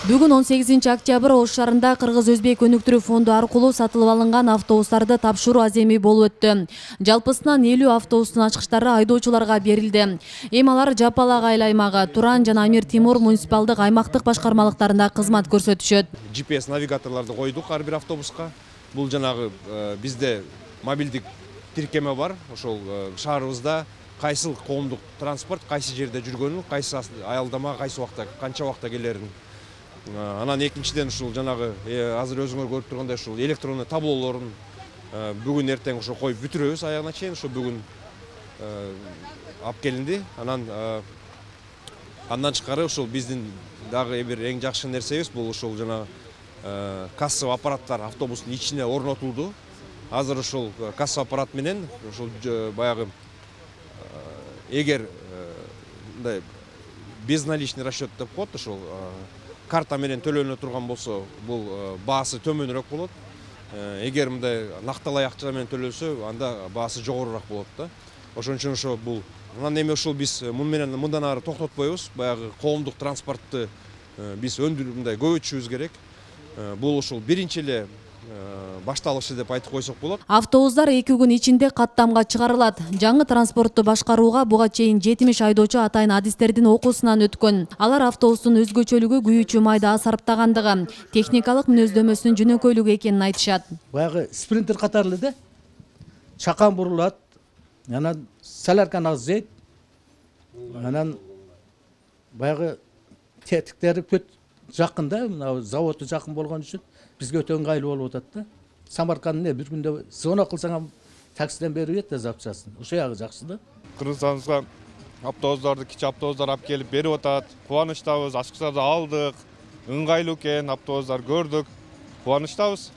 Бүгүн 18 октябрь Ош шаарында Кыргыз-Өзбек өнүктүрүү фонду аркылуу сатылып алынган автобустарды тапшыруу аземи болуп өттү. Жалпысынан 50 автобустун ачкычтары айдоочуларга берилди. Эми алар Жапалак айыл аймагы, Туран жана Амир Темур муниципалдык аймактык башкармалыктарында кызмат көрсөтүшөт. GPS навигаторларды койдук ар бир автобуска. Бул жанагы бизде мобилдик тиркеме бар. Ошол шаарыбызда кайсыл коомдук транспорт кайсы жерде жүргөнүн, кайсы аялдама кайсы убакта, канча убакта келерин. Анан экинчиден ушул жанагы азыр өзүңөр көрүп тургандай ушул электрондуу таблолорун бүгүн эртең ошо коюп бүтүрөбүз аягына чейин. Ошо бүгүн алып келинди. Андан тышкары ушул биздин дагы бир эң жакшы нерсебиз бул ушул жанагы кассовый аппараттар автобустун ичине орнотулду. Азыр ушул кассовый аппарат менен ушул баягы эгер мындай безналичный расчет деп коет, ушул карта менен төлөнө турган болсо, бул баасы төмөнүрөөк болот. Эгер мындай накталай акча менен төлөнсө, анда баасы жогорурак болот да. Ошон үчүн ошо бул анан эми ушул биз мындан ары токтотпойбуз. Баягы коомдук транспортты биз мындай көбөйтүшүбүз керек. Бул ушул биринчи эле башталышы деп айтып койсок болот. Автобустар 2 күн ичинде каттамга чыгарылат. Жаңы транспортту башкарууга буга чейин 70 айдоочу атайын адистердин окуусунан өткөн. Алар автобустун өзгөчөлүгү күйүүчү майда асарыптагандыгы, техникалык мүнөздөмөсүнүн жөнөкөйлүгү экенин айтышат. Баягы спринтер катарлы да. Чакан бурулат. Анан солярканы азайт. Анан баягы тетиктери көт жакында, мына заводу жакын болгон үчүн бизге өтө ыңгайлуу болуп атат да. Самаркандын бир күндө звонок кылсаң таксиден берип берет да запчасын. Ошо ягы жакшы да. Кыргызстаныбызга автобустарды, кичи автобустар алып келип берип атат. Кубанычтабыз, ачкычтарды алдык. Ыңгайлуу экен, автобустар көрдүк. Кубанычтабыз.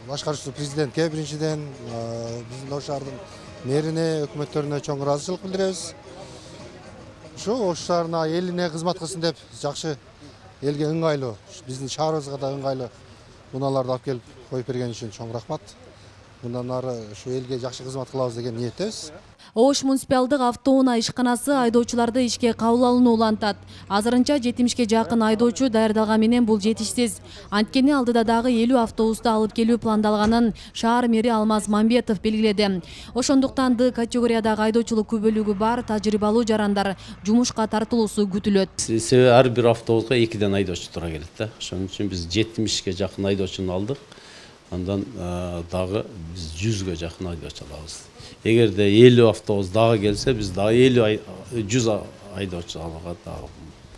Башкаруучу президентке биринчиден биздин Ош шаарынын мэрине, өкмөттөрүнө чоң ыраазычылык билдиребиз. Ушу Ош шаарына, элине кызмат кылсын деп жакшы элге ыңгайлуу, биздин шаарыбызга да ыңгайлуу унааларды алып келип коюп берген үчүн чоң рахмат. Мындан ары ушу элге жакшы кызмат кылабыз деген ниеттебиз. Ош муниципалдык автоунаа ишканасы айдоочуларды ишке кабыл алууну улантат. Азырынча 70ке жакын айдоочу даярдалган менен бул жетишсиз. Анткени алдыда дагы 50 автобусту алып келүү пландалганын шаар мэри Алмаз Мамбетов белгиледи. Ошондуктан Д категориядагы айдоочулук күбөлүгү бар тажрыйбалуу жарандар жумушка тартылуусу күтүлөт. Себеби ар бир автобуска 2ден айдоочу тура келет да. Ошон үчүн биз 70ке жакын айдоочуну алдык. Андан дагы биз 100ге жакын айдоочу алабыз. Эгерде 50 автобус дагы келсе, биз дагы 100 айдоочу алууга дагы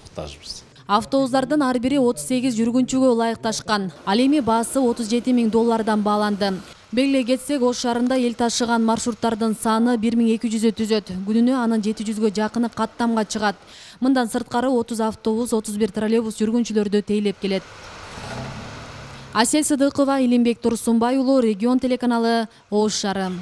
муктажбыз. Автобустардын ар бири 38 жүргүнчүгө ылайыкташкан. Ал эми баасы $37.000 бааланды. Белгилей кетсек, Ош шаарында эл ташыган маршруттардын саны 1200 түзөт. Күнүнө анын 700ге жакыны каттамга чыгат. Мындан сырткары 30 автобус, 31 троллейбус жүргүнчүлөрдү тейлеп келет. Асел Сыдыкова, Илимбек Турсунбай уулу, Регион телеканалы, Ош шаары.